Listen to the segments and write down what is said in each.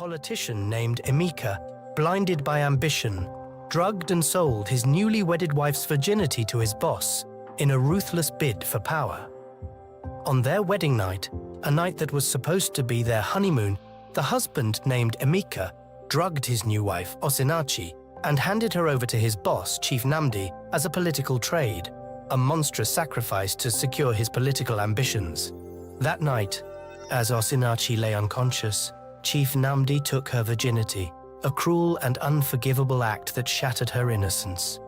politician named Emeka, blinded by ambition, drugged and sold his newly wedded wife's virginity to his boss in a ruthless bid for power. On their wedding night, a night that was supposed to be their honeymoon, the husband named Emeka drugged his new wife, Osinachi, and handed her over to his boss, Chief Nnamdi, as a political trade, a monstrous sacrifice to secure his political ambitions. That night, as Osinachi lay unconscious, Chief Nnamdi took her virginity, a cruel and unforgivable act that shattered her innocence.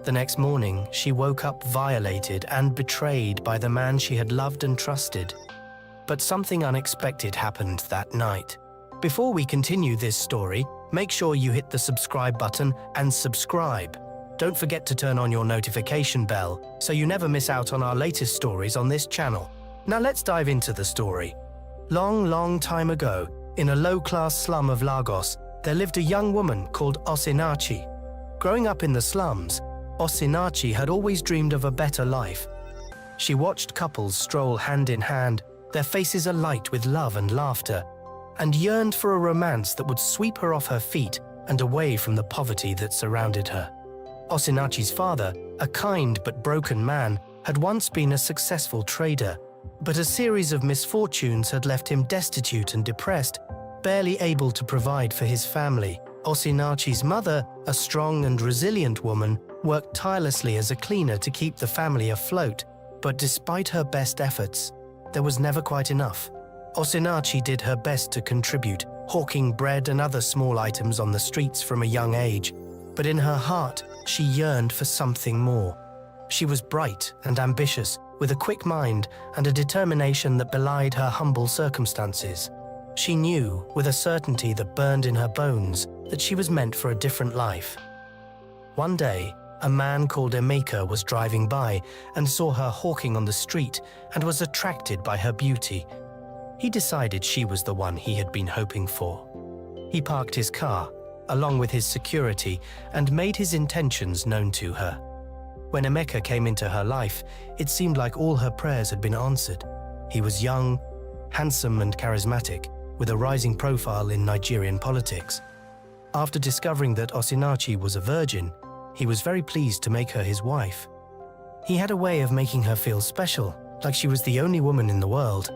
The next morning, she woke up violated and betrayed by the man she had loved and trusted. But something unexpected happened that night. Before we continue this story, make sure you hit the subscribe button and subscribe. Don't forget to turn on your notification bell so you never miss out on our latest stories on this channel. Now let's dive into the story. Long time ago, in a low-class slum of Lagos, there lived a young woman called Osinachi. Growing up in the slums, Osinachi had always dreamed of a better life. She watched couples stroll hand in hand, their faces alight with love and laughter, and yearned for a romance that would sweep her off her feet and away from the poverty that surrounded her. Osinachi's father, a kind but broken man, had once been a successful trader, but a series of misfortunes had left him destitute and depressed, barely able to provide for his family. Osinachi's mother, a strong and resilient woman, worked tirelessly as a cleaner to keep the family afloat, but despite her best efforts, there was never quite enough. Osinachi did her best to contribute, hawking bread and other small items on the streets from a young age, but in her heart, she yearned for something more. She was bright and ambitious, with a quick mind and a determination that belied her humble circumstances. She knew, with a certainty that burned in her bones, that she was meant for a different life. One day, a man called Emeka was driving by and saw her hawking on the street and was attracted by her beauty. He decided she was the one he had been hoping for. He parked his car, along with his security, and made his intentions known to her. When Emeka came into her life, it seemed like all her prayers had been answered. He was young, handsome and charismatic, with a rising profile in Nigerian politics. After discovering that Osinachi was a virgin, he was very pleased to make her his wife. He had a way of making her feel special, like she was the only woman in the world.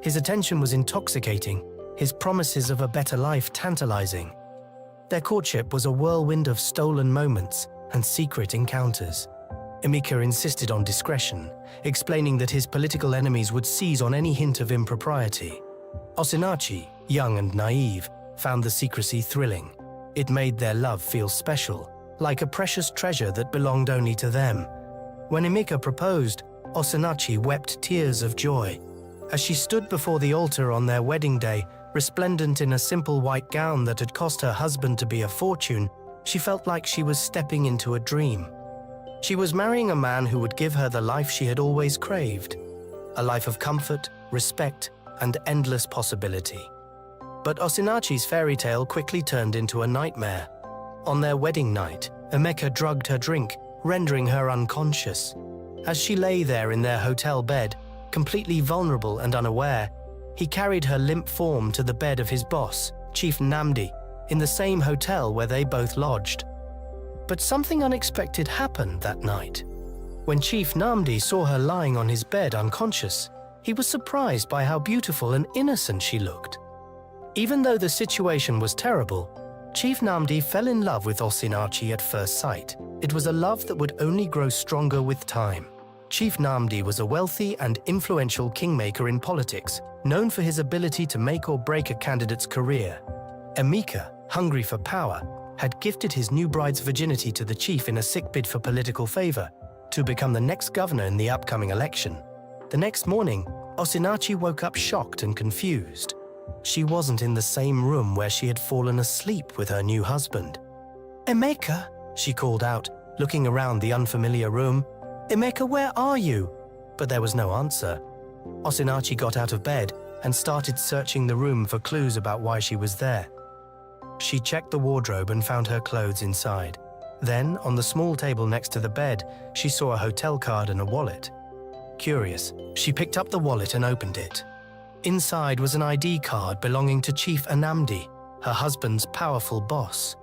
His attention was intoxicating, his promises of a better life tantalizing. Their courtship was a whirlwind of stolen moments and secret encounters. Emeka insisted on discretion, explaining that his political enemies would seize on any hint of impropriety. Osinachi, young and naive, found the secrecy thrilling. It made their love feel special, like a precious treasure that belonged only to them. When Emeka proposed, Osinachi wept tears of joy. As she stood before the altar on their wedding day, resplendent in a simple white gown that had cost her husband to be a fortune, she felt like she was stepping into a dream. She was marrying a man who would give her the life she had always craved, a life of comfort, respect, and endless possibility. But Osinachi's fairy tale quickly turned into a nightmare. On their wedding night, Emeka drugged her drink, rendering her unconscious. As she lay there in their hotel bed, completely vulnerable and unaware, he carried her limp form to the bed of his boss, Chief Nnamdi, in the same hotel where they both lodged. But something unexpected happened that night. When Chief Nnamdi saw her lying on his bed unconscious, he was surprised by how beautiful and innocent she looked. Even though the situation was terrible, Chief Nnamdi fell in love with Osinachi at first sight. It was a love that would only grow stronger with time. Chief Nnamdi was a wealthy and influential kingmaker in politics, known for his ability to make or break a candidate's career. Emeka, hungry for power, had gifted his new bride's virginity to the chief in a sick bid for political favor, to become the next governor in the upcoming election. The next morning, Osinachi woke up shocked and confused. She wasn't in the same room where she had fallen asleep with her new husband. "Emeka," she called out, looking around the unfamiliar room. "Emeka, where are you?" But there was no answer. Osinachi got out of bed and started searching the room for clues about why she was there. She checked the wardrobe and found her clothes inside. Then, on the small table next to the bed, she saw a hotel card and a wallet. Curious, she picked up the wallet and opened it. Inside was an ID card belonging to Chief Nnamdi, her husband's powerful boss.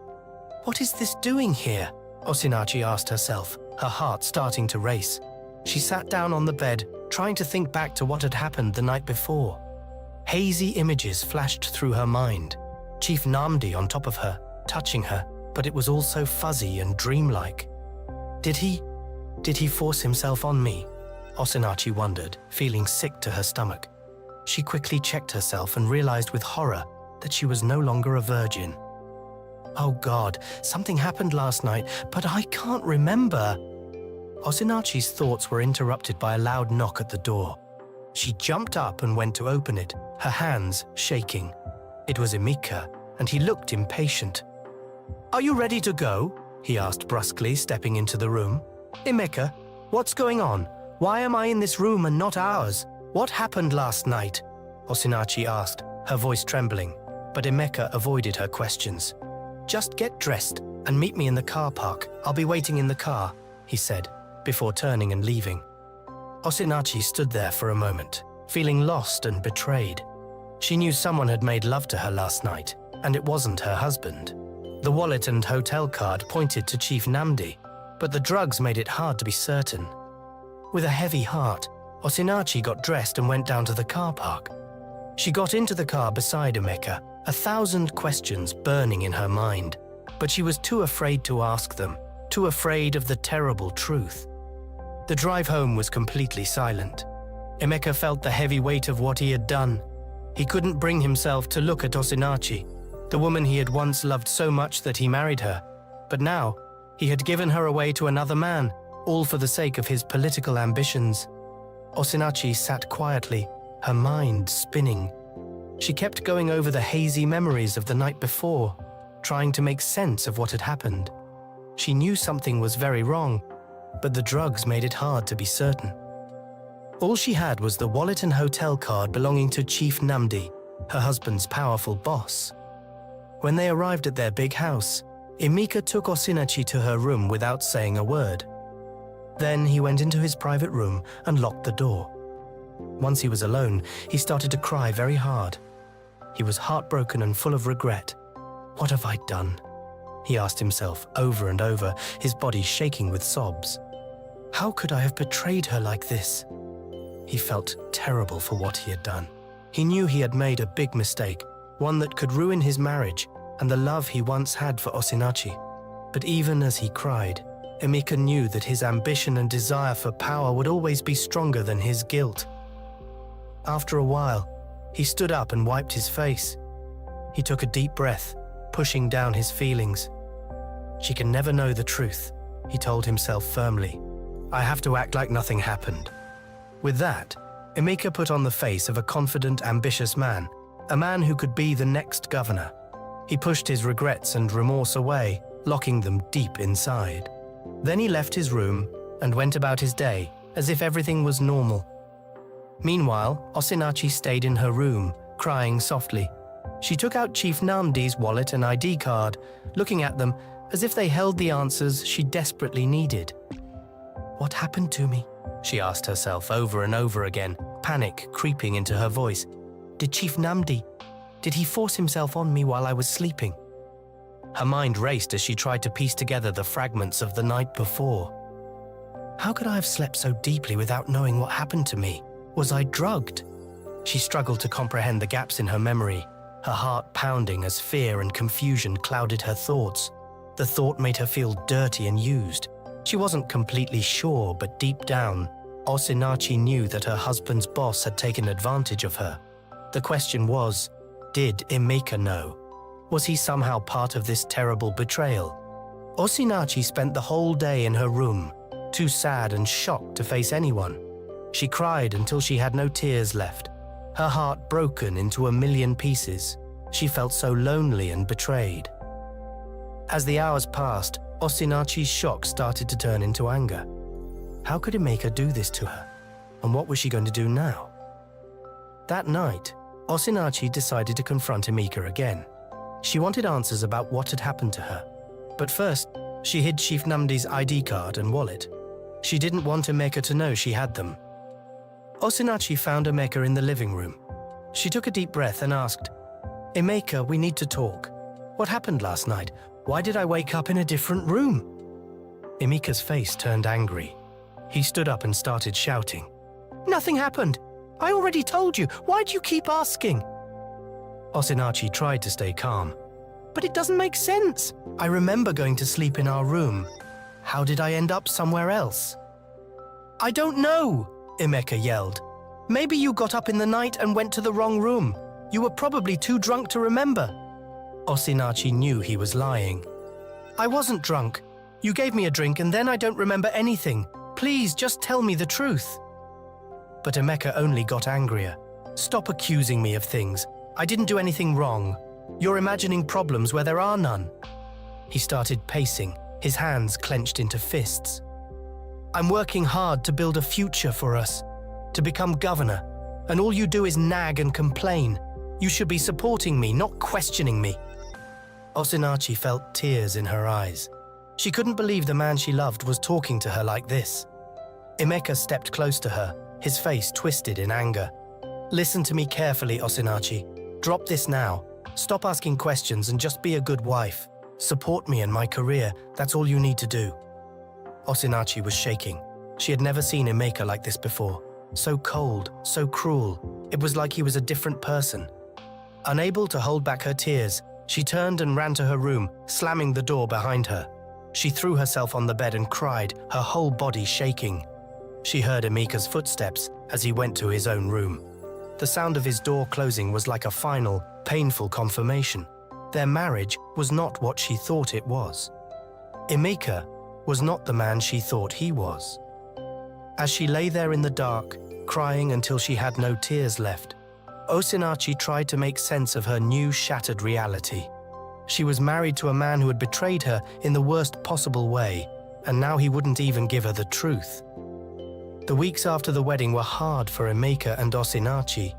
What is this doing here? Osinachi asked herself, her heart starting to race. She sat down on the bed, trying to think back to what had happened the night before. Hazy images flashed through her mind. Chief Namdi on top of her, touching her, but it was all so fuzzy and dreamlike. Did he force himself on me? Osinachi wondered, feeling sick to her stomach. She quickly checked herself and realized with horror that she was no longer a virgin. Oh God, something happened last night, but I can't remember. Osinachi's thoughts were interrupted by a loud knock at the door. She jumped up and went to open it, her hands shaking. It was Emeka, and he looked impatient. "Are you ready to go?" he asked brusquely, stepping into the room. "Emeka, what's going on? Why am I in this room and not ours? What happened last night?" Osinachi asked, her voice trembling, but Emeka avoided her questions. "Just get dressed and meet me in the car park. I'll be waiting in the car," he said, before turning and leaving. Osinachi stood there for a moment, feeling lost and betrayed. She knew someone had made love to her last night, and it wasn't her husband. The wallet and hotel card pointed to Chief Namdi, but the drugs made it hard to be certain. With a heavy heart, Osinachi got dressed and went down to the car park. She got into the car beside Emeka, 1,000 questions burning in her mind, but she was too afraid to ask them, too afraid of the terrible truth. The drive home was completely silent. Emeka felt the heavy weight of what he had done. He couldn't bring himself to look at Osinachi, the woman he had once loved so much that he married her, but now he had given her away to another man, all for the sake of his political ambitions. Osinachi sat quietly, her mind spinning. She kept going over the hazy memories of the night before, trying to make sense of what had happened. She knew something was very wrong, but the drugs made it hard to be certain. All she had was the wallet and hotel card belonging to Chief Namdi, her husband's powerful boss. When they arrived at their big house, Emeka took Osinachi to her room without saying a word. Then he went into his private room and locked the door. Once he was alone, he started to cry very hard. He was heartbroken and full of regret. "What have I done?" he asked himself over and over, his body shaking with sobs. "How could I have betrayed her like this?" He felt terrible for what he had done. He knew he had made a big mistake, one that could ruin his marriage and the love he once had for Osinachi. But even as he cried, Emeka knew that his ambition and desire for power would always be stronger than his guilt. After a while, he stood up and wiped his face. He took a deep breath, pushing down his feelings. "She can never know the truth," he told himself firmly. "I have to act like nothing happened." With that, Emeka put on the face of a confident, ambitious man, a man who could be the next governor. He pushed his regrets and remorse away, locking them deep inside. Then he left his room and went about his day as if everything was normal. Meanwhile, Osinachi stayed in her room, crying softly. She took out Chief Namdi's wallet and ID card, looking at them as if they held the answers she desperately needed. "What happened to me?" she asked herself over and over again, panic creeping into her voice. "Did Chief Namdi? Did he force himself on me while I was sleeping?" Her mind raced as she tried to piece together the fragments of the night before. How could I have slept so deeply without knowing what happened to me? Was I drugged? She struggled to comprehend the gaps in her memory, her heart pounding as fear and confusion clouded her thoughts. The thought made her feel dirty and used. She wasn't completely sure, but deep down, Osinachi knew that her husband's boss had taken advantage of her. The question was, did Emeka know? Was he somehow part of this terrible betrayal? Osinachi spent the whole day in her room, too sad and shocked to face anyone. She cried until she had no tears left, her heart broken into a million pieces. She felt so lonely and betrayed. As the hours passed, Osinachi's shock started to turn into anger. How could Emeka do this to her? And what was she going to do now? That night, Osinachi decided to confront Emeka again. She wanted answers about what had happened to her. But first, she hid Chief Namdi's ID card and wallet. She didn't want Emeka to know she had them. Osinachi found Emeka in the living room. She took a deep breath and asked, "Emeka, we need to talk." What happened last night? Why did I wake up in a different room? Emeka's face turned angry. He stood up and started shouting. Nothing happened. I already told you. Why do you keep asking? Osinachi tried to stay calm. But it doesn't make sense. I remember going to sleep in our room. How did I end up somewhere else? I don't know, Emeka yelled. Maybe you got up in the night and went to the wrong room. You were probably too drunk to remember. Osinachi knew he was lying. I wasn't drunk. You gave me a drink and then I don't remember anything. Please, just tell me the truth. But Emeka only got angrier. Stop accusing me of things. I didn't do anything wrong. You're imagining problems where there are none. He started pacing, his hands clenched into fists. I'm working hard to build a future for us, to become governor, and all you do is nag and complain. You should be supporting me, not questioning me. Osinachi felt tears in her eyes. She couldn't believe the man she loved was talking to her like this. Emeka stepped close to her, his face twisted in anger. Listen to me carefully, Osinachi. Drop this now. Stop asking questions and just be a good wife. Support me in my career, that's all you need to do. Osinachi was shaking. She had never seen Emeka like this before. So cold, so cruel. It was like he was a different person. Unable to hold back her tears, she turned and ran to her room, slamming the door behind her. She threw herself on the bed and cried, her whole body shaking. She heard Emeka's footsteps as he went to his own room. The sound of his door closing was like a final, painful confirmation. Their marriage was not what she thought it was. Emeka was not the man she thought he was. As she lay there in the dark, crying until she had no tears left, Osinachi tried to make sense of her new shattered reality. She was married to a man who had betrayed her in the worst possible way, and now he wouldn't even give her the truth. The weeks after the wedding were hard for Emeka and Osinachi.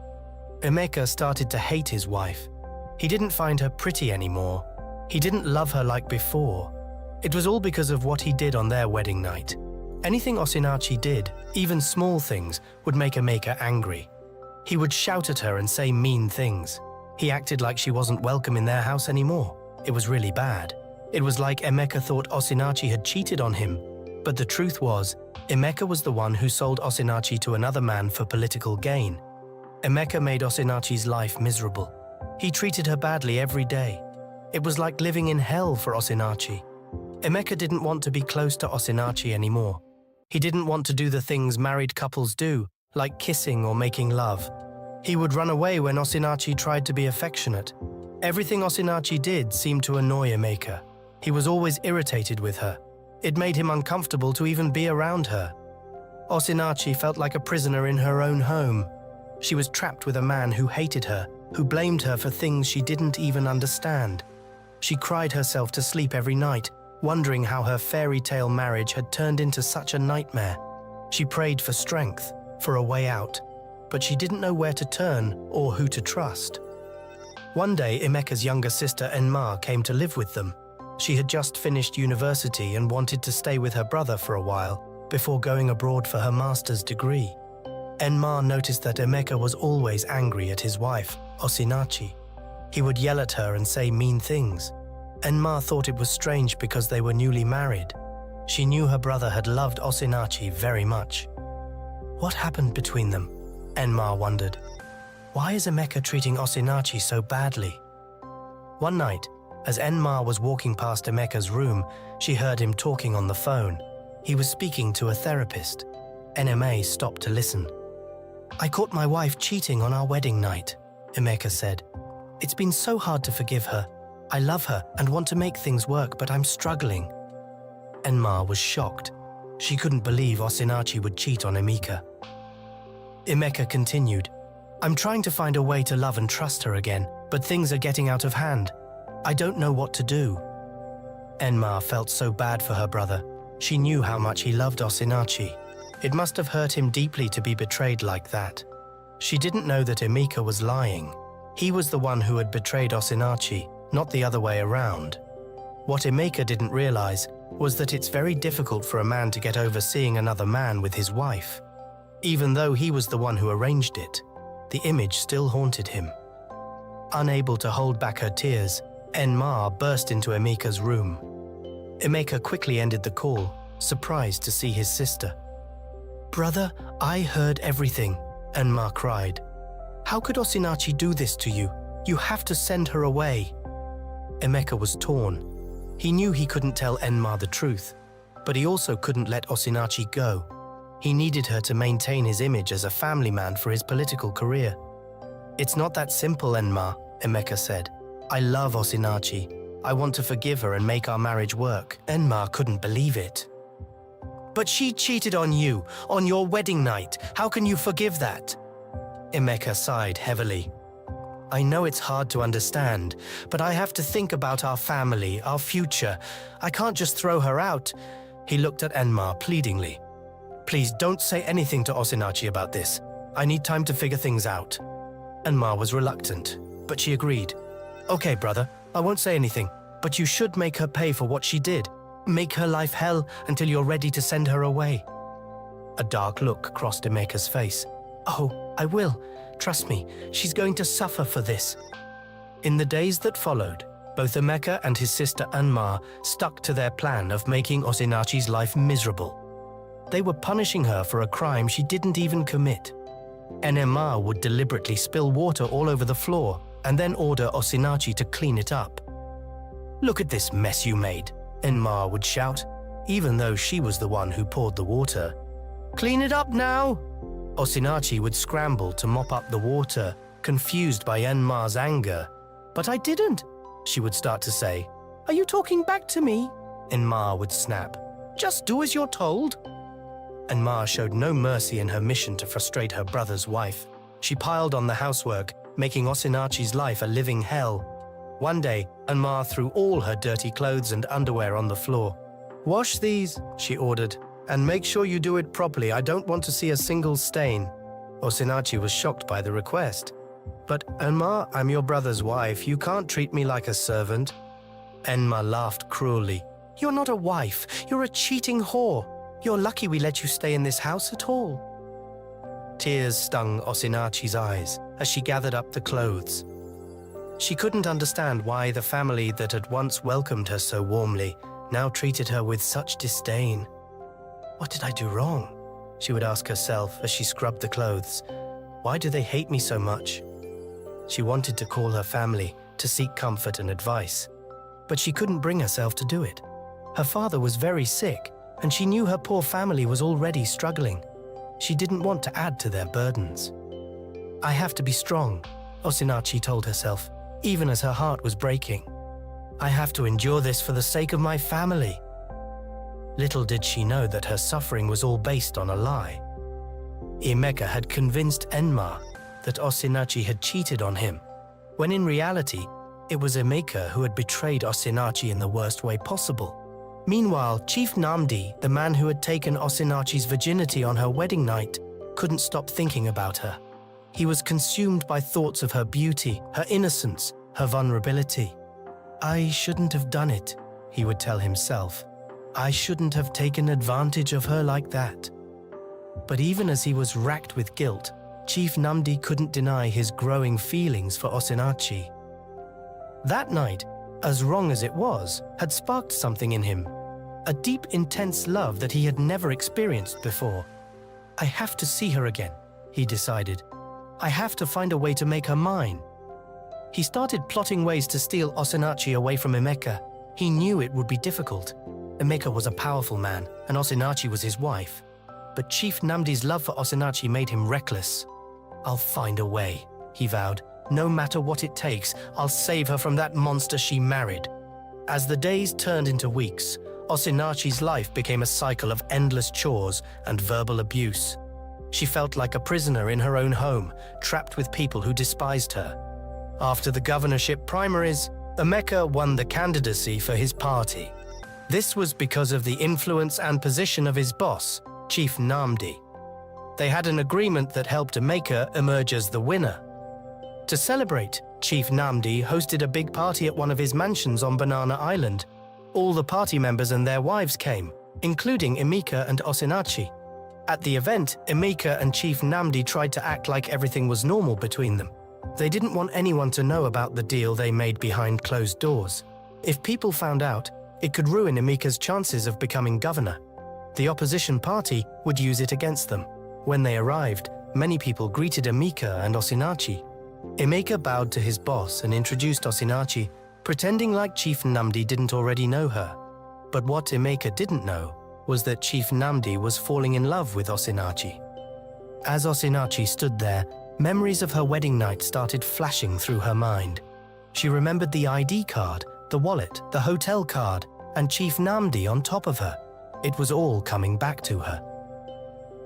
Emeka started to hate his wife. He didn't find her pretty anymore. He didn't love her like before. It was all because of what he did on their wedding night. Anything Osinachi did, even small things, would make Emeka angry. He would shout at her and say mean things. He acted like she wasn't welcome in their house anymore. It was really bad. It was like Emeka thought Osinachi had cheated on him. But the truth was, Emeka was the one who sold Osinachi to another man for political gain. Emeka made Osinachi's life miserable. He treated her badly every day. It was like living in hell for Osinachi. Emeka didn't want to be close to Osinachi anymore. He didn't want to do the things married couples do, like kissing or making love. He would run away when Osinachi tried to be affectionate. Everything Osinachi did seemed to annoy Emeka. He was always irritated with her. It made him uncomfortable to even be around her. Osinachi felt like a prisoner in her own home. She was trapped with a man who hated her, who blamed her for things she didn't even understand. She cried herself to sleep every night, wondering how her fairy tale marriage had turned into such a nightmare. She prayed for strength, for a way out, but she didn't know where to turn or who to trust. One day, Emeka's younger sister Enma came to live with them. She had just finished university and wanted to stay with her brother for a while before going abroad for her master's degree. Enma noticed that Emeka was always angry at his wife, Osinachi. He would yell at her and say mean things. Enma thought it was strange because they were newly married. She knew her brother had loved Osinachi very much. What happened between them? Enma wondered. Why is Emeka treating Osinachi so badly? One night, as Enma was walking past Emeka's room, she heard him talking on the phone. He was speaking to a therapist. Enma stopped to listen. I caught my wife cheating on our wedding night, Emeka said. It's been so hard to forgive her. I love her and want to make things work, but I'm struggling. Enma was shocked. She couldn't believe Osinachi would cheat on Emeka. Emeka continued, I'm trying to find a way to love and trust her again, but things are getting out of hand. I don't know what to do. Enma felt so bad for her brother. She knew how much he loved Osinachi. It must have hurt him deeply to be betrayed like that. She didn't know that Emeka was lying. He was the one who had betrayed Osinachi, not the other way around. What Emeka didn't realize was that it's very difficult for a man to get over seeing another man with his wife. Even though he was the one who arranged it, the image still haunted him. Unable to hold back her tears, Enma burst into Emeka's room. Emeka quickly ended the call, surprised to see his sister. "Brother, I heard everything," Enma cried. "How could Osinachi do this to you? You have to send her away." Emeka was torn. He knew he couldn't tell Enma the truth, but he also couldn't let Osinachi go. He needed her to maintain his image as a family man for his political career. "It's not that simple, Enma," Emeka said. "I love Osinachi. I want to forgive her and make our marriage work." Enma couldn't believe it. "But she cheated on you, on your wedding night. How can you forgive that?" Emeka sighed heavily. "I know it's hard to understand, but I have to think about our family, our future. I can't just throw her out." He looked at Enma pleadingly. "Please don't say anything to Osinachi about this. I need time to figure things out." Enma was reluctant, but she agreed. "Okay, brother, I won't say anything, but you should make her pay for what she did. Make her life hell until you're ready to send her away." A dark look crossed Emeka's face. "Oh, I will. Trust me, she's going to suffer for this." In the days that followed, both Emeka and his sister Enma stuck to their plan of making Osinachi's life miserable. They were punishing her for a crime she didn't even commit. Enma would deliberately spill water all over the floor and then order Osinachi to clean it up. "Look at this mess you made," Enma would shout, even though she was the one who poured the water. "Clean it up now!" Osinachi would scramble to mop up the water, confused by Enma's anger. "But I didn't," she would start to say. "Are you talking back to me?" Enma would snap. "Just do as you're told." Enma showed no mercy in her mission to frustrate her brother's wife. She piled on the housework, making Osinachi's life a living hell. One day, Enma threw all her dirty clothes and underwear on the floor. "Wash these," she ordered, "and make sure you do it properly. I don't want to see a single stain." Osinachi was shocked by the request. "But Enma, I'm your brother's wife. You can't treat me like a servant." Enma laughed cruelly. "You're not a wife. You're a cheating whore. You're lucky we let you stay in this house at all." Tears stung Osinachi's eyes as she gathered up the clothes. She couldn't understand why the family that had once welcomed her so warmly now treated her with such disdain. "What did I do wrong?" she would ask herself as she scrubbed the clothes. "Why do they hate me so much?" She wanted to call her family to seek comfort and advice, but she couldn't bring herself to do it. Her father was very sick, and she knew her poor family was already struggling. She didn't want to add to their burdens. "I have to be strong," Osinachi told herself, even as her heart was breaking. "I have to endure this for the sake of my family." Little did she know that her suffering was all based on a lie. Emeka had convinced Enma that Osinachi had cheated on him, when in reality, it was Emeka who had betrayed Osinachi in the worst way possible. Meanwhile, Chief Namdi, the man who had taken Osinachi's virginity on her wedding night, couldn't stop thinking about her. He was consumed by thoughts of her beauty, her innocence, her vulnerability. "I shouldn't have done it," he would tell himself. "I shouldn't have taken advantage of her like that." But even as he was racked with guilt, Chief Namdi couldn't deny his growing feelings for Osinachi. That night, as wrong as it was, had sparked something in him, a deep, intense love that he had never experienced before. "I have to see her again," he decided. "I have to find a way to make her mine." He started plotting ways to steal Osinachi away from Emeka. He knew it would be difficult. Emeka was a powerful man, and Osinachi was his wife. But Chief Namdi's love for Osinachi made him reckless. "I'll find a way," he vowed. "No matter what it takes, I'll save her from that monster she married." As the days turned into weeks, Osinachi's life became a cycle of endless chores and verbal abuse. She felt like a prisoner in her own home, trapped with people who despised her. After the governorship primaries, Emeka won the candidacy for his party. This was because of the influence and position of his boss, Chief Namdi. They had an agreement that helped Emeka emerge as the winner. To celebrate, Chief Namdi hosted a big party at one of his mansions on Banana Island. All the party members and their wives came, including Emeka and Osinachi. At the event, Emeka and Chief Namdi tried to act like everything was normal between them. They didn't want anyone to know about the deal they made behind closed doors. If people found out, it could ruin Emeka's chances of becoming governor. The opposition party would use it against them. When they arrived, many people greeted Emeka and Osinachi. Emeka bowed to his boss and introduced Osinachi, pretending like Chief Nnamdi didn't already know her. But what Emeka didn't know was that Chief Nnamdi was falling in love with Osinachi. As Osinachi stood there, memories of her wedding night started flashing through her mind. She remembered the ID card, the wallet, the hotel card, and Chief Nnamdi on top of her. It was all coming back to her.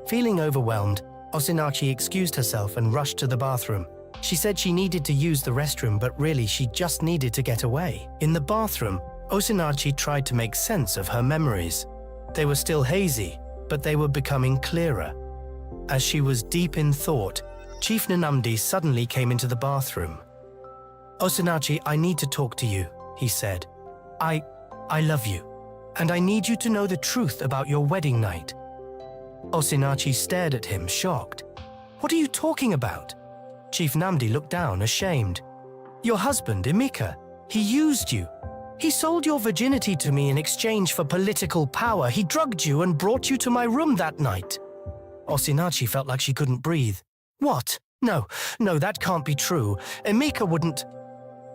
Feeling overwhelmed, Osinachi excused herself and rushed to the bathroom. She said she needed to use the restroom, but really she just needed to get away. In the bathroom, Osinachi tried to make sense of her memories. They were still hazy, but they were becoming clearer. As she was deep in thought, Chief Nnamdi suddenly came into the bathroom. "Osinachi, I need to talk to you," he said. I love you, and I need you to know the truth about your wedding night." Osinachi stared at him, shocked. "What are you talking about?" Chief Nnamdi looked down, ashamed. "Your husband, Emeka, he used you. He sold your virginity to me in exchange for political power. He drugged you and brought you to my room that night." Osinachi felt like she couldn't breathe. "What? No, that can't be true. Emeka wouldn't—"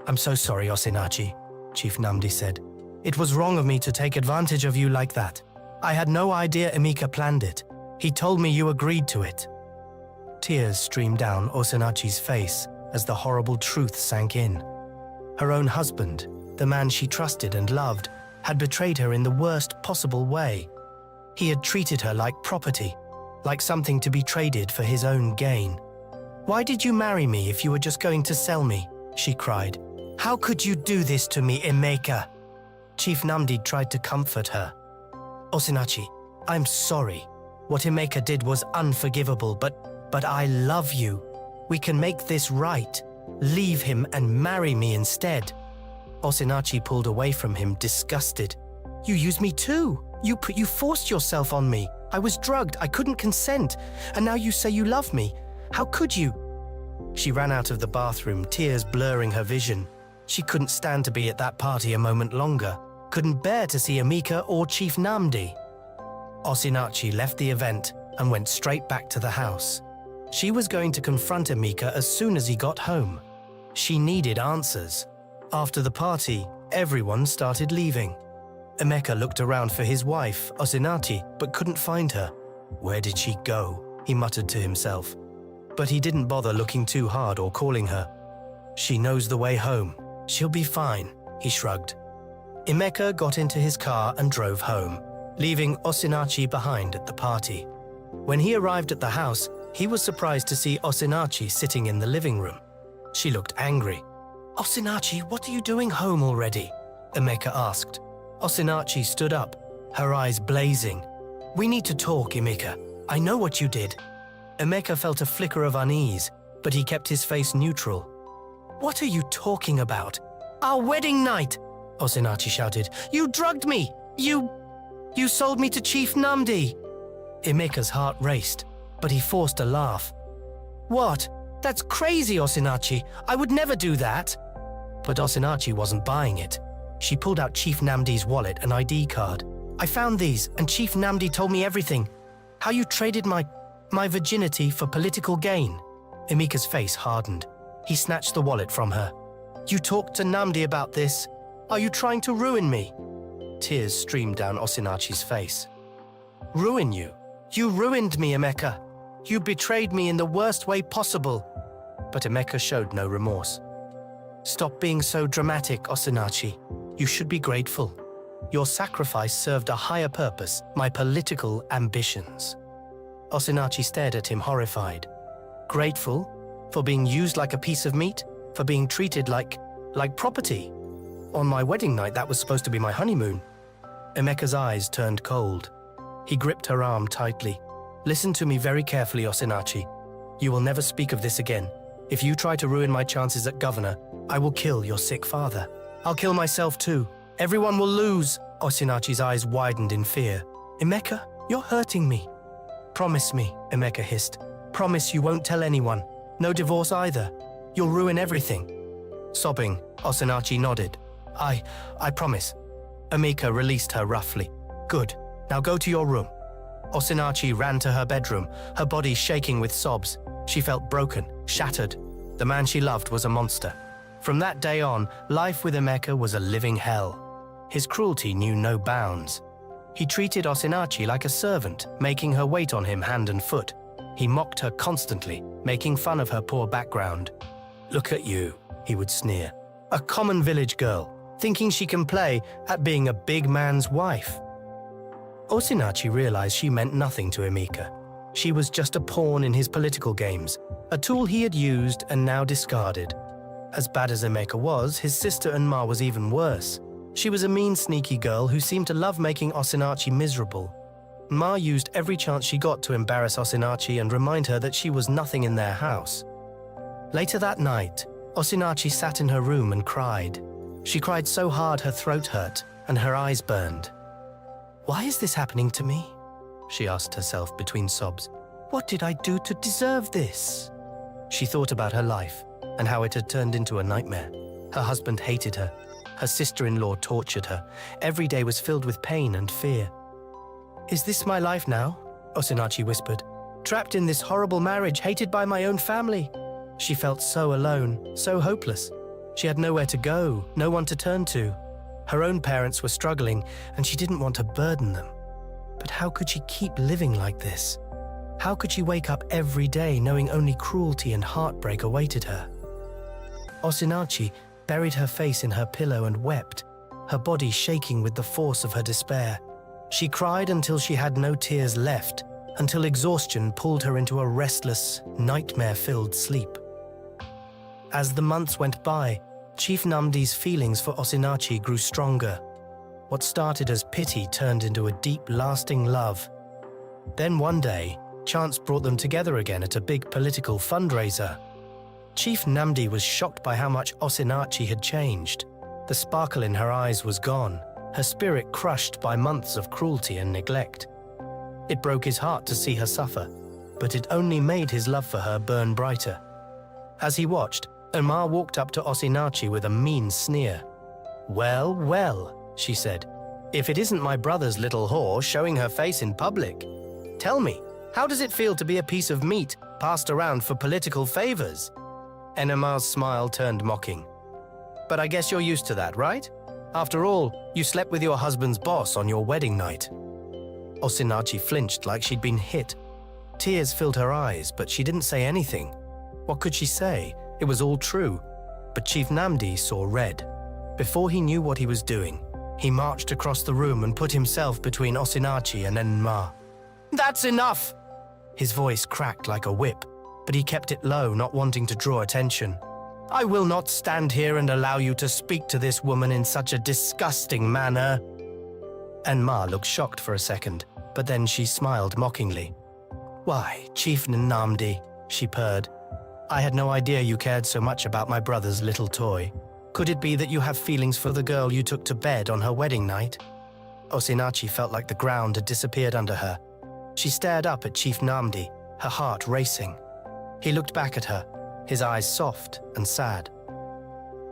"I'm so sorry, Osinachi," Chief Nnamdi said. "It was wrong of me to take advantage of you like that. I had no idea Emeka planned it. He told me you agreed to it." Tears streamed down Osinachi's face as the horrible truth sank in. Her own husband, the man she trusted and loved, had betrayed her in the worst possible way. He had treated her like property, like something to be traded for his own gain. "Why did you marry me if you were just going to sell me?" she cried. "How could you do this to me, Emeka?" Chief Nnamdi tried to comfort her. "Osinachi, I'm sorry. What Emeka did was unforgivable, but I love you. We can make this right. Leave him and marry me instead." Osinachi pulled away from him, disgusted. "You used me too. You forced yourself on me. I was drugged, I couldn't consent, and now you say you love me. How could you?" She ran out of the bathroom, tears blurring her vision. She couldn't stand to be at that party a moment longer, couldn't bear to see Emeka or Chief Nnamdi. Osinachi left the event and went straight back to the house. She was going to confront Emeka as soon as he got home. She needed answers. After the party, everyone started leaving. Emeka looked around for his wife, Osinachi, but couldn't find her. "Where did she go?" he muttered to himself. But he didn't bother looking too hard or calling her. "She knows the way home. She'll be fine," he shrugged. Emeka got into his car and drove home, leaving Osinachi behind at the party. When he arrived at the house, he was surprised to see Osinachi sitting in the living room. She looked angry. "Osinachi, what are you doing home already?" Emeka asked. Osinachi stood up, her eyes blazing. "We need to talk, Emeka. I know what you did." Emeka felt a flicker of unease, but he kept his face neutral. "What are you talking about? Our wedding night!" Osinachi shouted. "You drugged me! You sold me to Chief Nnamdi!" Emeka's heart raced, but he forced a laugh. "What? That's crazy, Osinachi. I would never do that." But Osinachi wasn't buying it. She pulled out Chief Nnamdi's wallet and ID card. "I found these, and Chief Nnamdi told me everything. How you traded my virginity for political gain." Emeka's face hardened. He snatched the wallet from her. "You talked to Nnamdi about this? Are you trying to ruin me?" Tears streamed down Osinachi's face. "Ruin you? You ruined me, Emeka. You betrayed me in the worst way possible." But Emeka showed no remorse. "Stop being so dramatic, Osinachi. You should be grateful. Your sacrifice served a higher purpose, my political ambitions." Osinachi stared at him, horrified. "Grateful? For being used like a piece of meat? For being treated like property? On my wedding night, that was supposed to be my honeymoon." Emeka's eyes turned cold. He gripped her arm tightly. "Listen to me very carefully, Osinachi. You will never speak of this again. If you try to ruin my chances at governor, I will kill your sick father. I'll kill myself too. Everyone will lose." Osinachi's eyes widened in fear. "Emeka, you're hurting me." "Promise me," Emeka hissed. "Promise you won't tell anyone. No divorce either." You'll ruin everything." Sobbing, Osinachi nodded. I promise." Emika released her roughly. "Good. Now go to your room." Osinachi ran to her bedroom, her body shaking with sobs. She felt broken, shattered. The man she loved was a monster. From that day on, life with Emeka was a living hell. His cruelty knew no bounds. He treated Osinachi like a servant, making her wait on him hand and foot. He mocked her constantly, making fun of her poor background. "Look at you," he would sneer. "A common village girl, thinking she can play at being a big man's wife." Osinachi realized she meant nothing to Emika. She was just a pawn in his political games, a tool he had used and now discarded. As bad as Emeka was, his sister Enma was even worse. She was a mean, sneaky girl who seemed to love making Osinachi miserable. Ma used every chance she got to embarrass Osinachi and remind her that she was nothing in their house. Later that night, Osinachi sat in her room and cried. She cried so hard her throat hurt and her eyes burned. "Why is this happening to me?" she asked herself between sobs. "What did I do to deserve this?" She thought about her life and how it had turned into a nightmare. Her husband hated her. Her sister-in-law tortured her. Every day was filled with pain and fear. "Is this my life now?" Osinachi whispered. "Trapped in this horrible marriage, hated by my own family." She felt so alone, so hopeless. She had nowhere to go, no one to turn to. Her own parents were struggling, and she didn't want to burden them. But how could she keep living like this? How could she wake up every day knowing only cruelty and heartbreak awaited her? Osinachi buried her face in her pillow and wept, her body shaking with the force of her despair. She cried until she had no tears left, until exhaustion pulled her into a restless, nightmare-filled sleep. As the months went by, Chief Namdi's feelings for Osinachi grew stronger. What started as pity turned into a deep, lasting love. Then one day, chance brought them together again at a big political fundraiser. Chief Namdi was shocked by how much Osinachi had changed. The sparkle in her eyes was gone, her spirit crushed by months of cruelty and neglect. It broke his heart to see her suffer, but it only made his love for her burn brighter. As he watched, Omar walked up to Osinachi with a mean sneer. "Well, well," she said, "if it isn't my brother's little whore showing her face in public. Tell me, how does it feel to be a piece of meat passed around for political favors?" And Omar's smile turned mocking. "But I guess you're used to that, right? After all, you slept with your husband's boss on your wedding night." Osinachi flinched like she'd been hit. Tears filled her eyes, but she didn't say anything. What could she say? It was all true. But Chief Namdi saw red. Before he knew what he was doing, he marched across the room and put himself between Osinachi and Enma. "That's enough!" His voice cracked like a whip, but he kept it low, not wanting to draw attention. "I will not stand here and allow you to speak to this woman in such a disgusting manner." Enma looked shocked for a second, but then she smiled mockingly. "Why, Chief Namdi," she purred, "I had no idea you cared so much about my brother's little toy. Could it be that you have feelings for the girl you took to bed on her wedding night?" Osinachi felt like the ground had disappeared under her. She stared up at Chief Namdi, her heart racing. He looked back at her, his eyes soft and sad.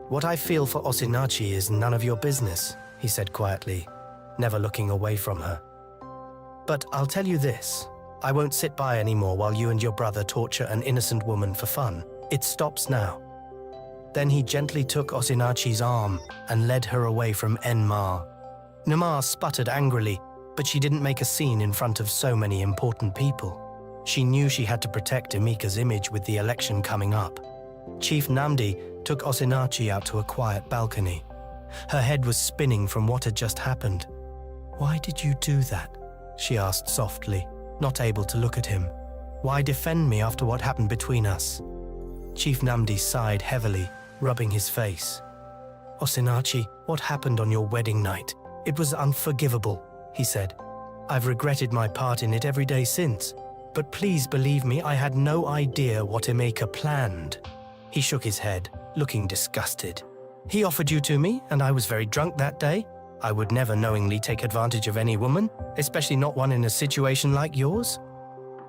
"What I feel for Osinachi is none of your business," he said quietly, never looking away from her. "But I'll tell you this. I won't sit by anymore while you and your brother torture an innocent woman for fun. It stops now." Then he gently took Osinachi's arm and led her away from Enma. Nama sputtered angrily, but she didn't make a scene in front of so many important people. She knew she had to protect Emika's image with the election coming up. Chief Namdi took Osinachi out to a quiet balcony. Her head was spinning from what had just happened. "Why did you do that?" she asked softly, not able to look at him. "Why defend me after what happened between us?" Chief Namdi sighed heavily, rubbing his face. "Osinachi, what happened on your wedding night? It was unforgivable," he said. "I've regretted my part in it every day since. But please believe me, I had no idea what Emeka planned." He shook his head, looking disgusted. "He offered you to me, and I was very drunk that day. I would never knowingly take advantage of any woman, especially not one in a situation like yours."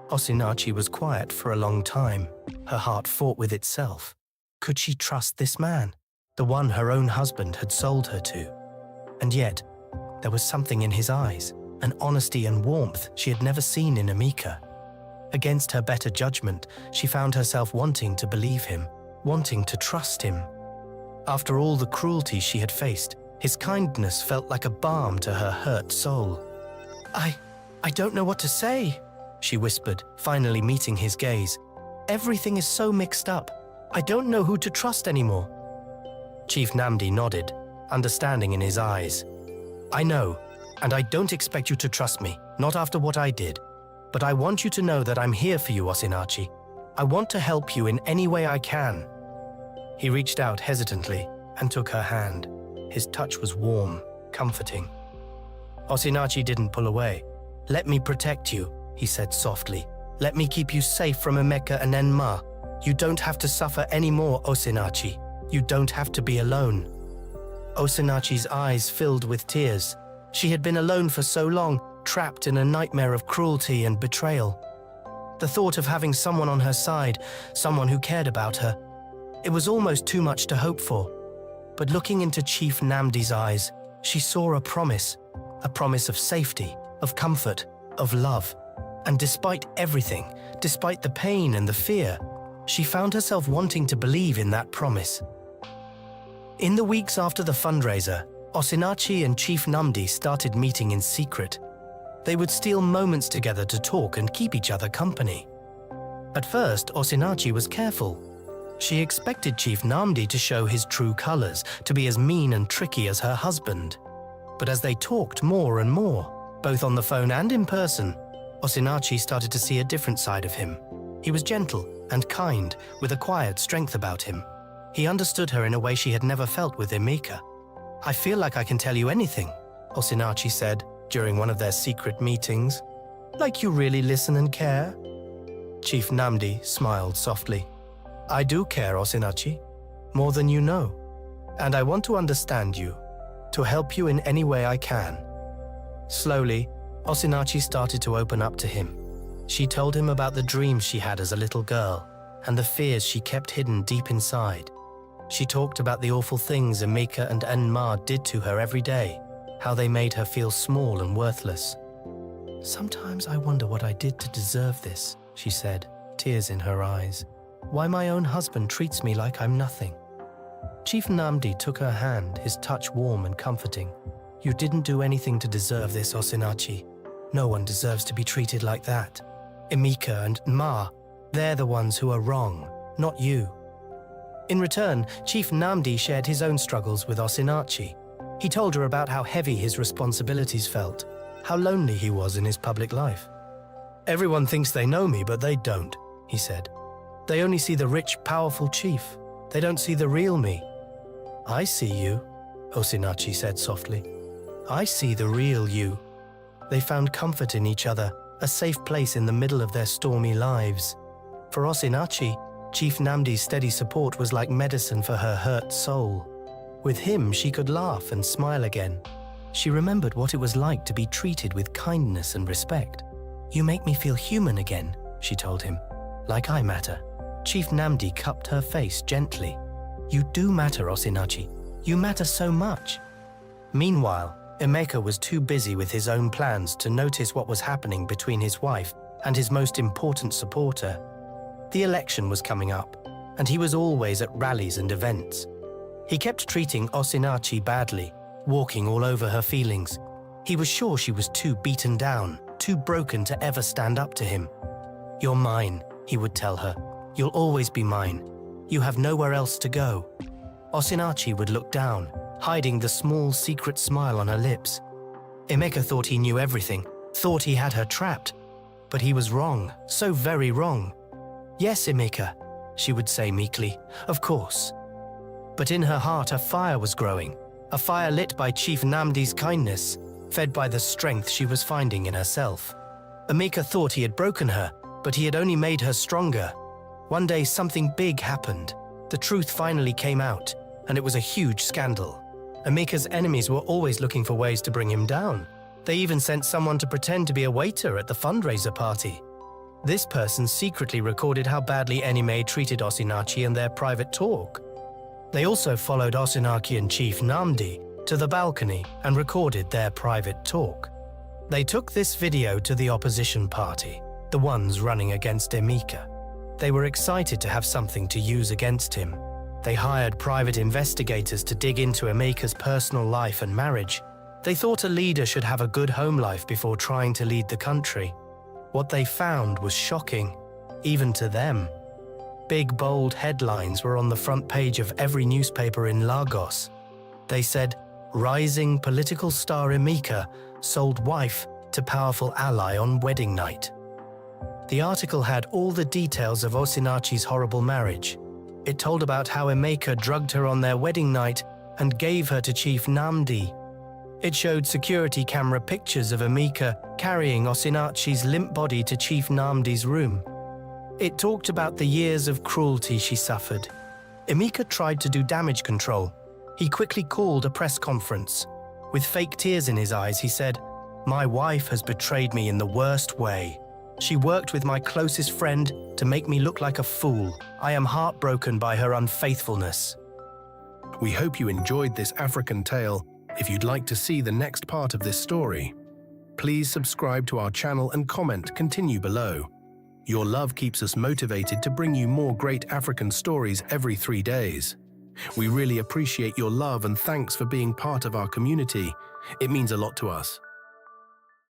Osinachi was quiet for a long time. Her heart fought with itself. Could she trust this man, the one her own husband had sold her to? And yet, there was something in his eyes, an honesty and warmth she had never seen in Emeka. Against her better judgment, she found herself wanting to believe him, wanting to trust him. After all the cruelty she had faced, his kindness felt like a balm to her hurt soul. I don't know what to say, she whispered, finally meeting his gaze. Everything is so mixed up. I don't know who to trust anymore. Chief Nnamdi nodded, understanding in his eyes. I know, and I don't expect you to trust me, not after what I did. But I want you to know that I'm here for you, Osinachi. I want to help you in any way I can. He reached out hesitantly and took her hand. His touch was warm, comforting. Osinachi didn't pull away. Let me protect you, he said softly. Let me keep you safe from Emeka and Enma. You don't have to suffer anymore, Osinachi. You don't have to be alone. Osinachi's eyes filled with tears. She had been alone for so long, trapped in a nightmare of cruelty and betrayal. The thought of having someone on her side, someone who cared about her, it was almost too much to hope for. But looking into Chief Nnamdi's eyes, she saw a promise of safety, of comfort, of love. And despite everything, despite the pain and the fear, she found herself wanting to believe in that promise. In the weeks after the fundraiser, Osinachi and Chief Nnamdi started meeting in secret. They would steal moments together to talk and keep each other company. At first, Osinachi was careful. She expected Chief Nnamdi to show his true colors, to be as mean and tricky as her husband. But as they talked more and more, both on the phone and in person, Osinachi started to see a different side of him. He was gentle and kind, with a quiet strength about him. He understood her in a way she had never felt with Emeka. I feel like I can tell you anything, Osinachi said during one of their secret meetings. Like you really listen and care? Chief Nnamdi smiled softly. I do care, Osinachi, more than you know. And I want to understand you, to help you in any way I can. Slowly, Osinachi started to open up to him. She told him about the dreams she had as a little girl and the fears she kept hidden deep inside. She talked about the awful things Emeka and Enma did to her every day, how they made her feel small and worthless. Sometimes I wonder what I did to deserve this, she said, tears in her eyes. Why my own husband treats me like I'm nothing. Chief Nnamdi took her hand, his touch warm and comforting. You didn't do anything to deserve this, Osinachi. No one deserves to be treated like that. Emeka and Ma, they're the ones who are wrong, not you. In return, Chief Nnamdi shared his own struggles with Osinachi. He told her about how heavy his responsibilities felt, how lonely he was in his public life. Everyone thinks they know me, but they don't, he said. They only see the rich, powerful chief. They don't see the real me. I see you, Osinachi said softly. I see the real you. They found comfort in each other, a safe place in the middle of their stormy lives. For Osinachi, Chief Nnamdi's steady support was like medicine for her hurt soul. With him, she could laugh and smile again. She remembered what it was like to be treated with kindness and respect. You make me feel human again, she told him. Like I matter. Chief Nnamdi cupped her face gently. You do matter, Osinachi. You matter so much. Meanwhile, Emeka was too busy with his own plans to notice what was happening between his wife and his most important supporter. The election was coming up, and he was always at rallies and events. He kept treating Osinachi badly, walking all over her feelings. He was sure she was too beaten down, too broken to ever stand up to him. You're mine, he would tell her. You'll always be mine. You have nowhere else to go. Osinachi would look down, hiding the small secret smile on her lips. Emeka thought he knew everything, thought he had her trapped. But he was wrong, so very wrong. Yes, Emeka, she would say meekly, of course. But in her heart a fire was growing, a fire lit by Chief Nnamdi's kindness, fed by the strength she was finding in herself. Emeka thought he had broken her, but he had only made her stronger. One day something big happened. The truth finally came out, and it was a huge scandal. Emeka's enemies were always looking for ways to bring him down. They even sent someone to pretend to be a waiter at the fundraiser party. This person secretly recorded how badly Enime treated Osinachi in their private talk. They also followed Osinaki and Chief Namdi to the balcony and recorded their private talk. They took this video to the opposition party, the ones running against Emeka. They were excited to have something to use against him. They hired private investigators to dig into Emeka's personal life and marriage. They thought a leader should have a good home life before trying to lead the country. What they found was shocking, even to them. Big, bold headlines were on the front page of every newspaper in Lagos. They said, "Rising political star Emeka sold wife to powerful ally on wedding night." The article had all the details of Osinachi's horrible marriage. It told about how Emeka drugged her on their wedding night and gave her to Chief Namdi. It showed security camera pictures of Emeka carrying Osinachi's limp body to Chief Namdi's room. It talked about the years of cruelty she suffered. Emeka tried to do damage control. He quickly called a press conference. With fake tears in his eyes, he said, "My wife has betrayed me in the worst way. She worked with my closest friend to make me look like a fool. I am heartbroken by her unfaithfulness." We hope you enjoyed this African tale. If you'd like to see the next part of this story, please subscribe to our channel and continue below. Your love keeps us motivated to bring you more great African stories every 3 days. We really appreciate your love and thanks for being part of our community. It means a lot to us.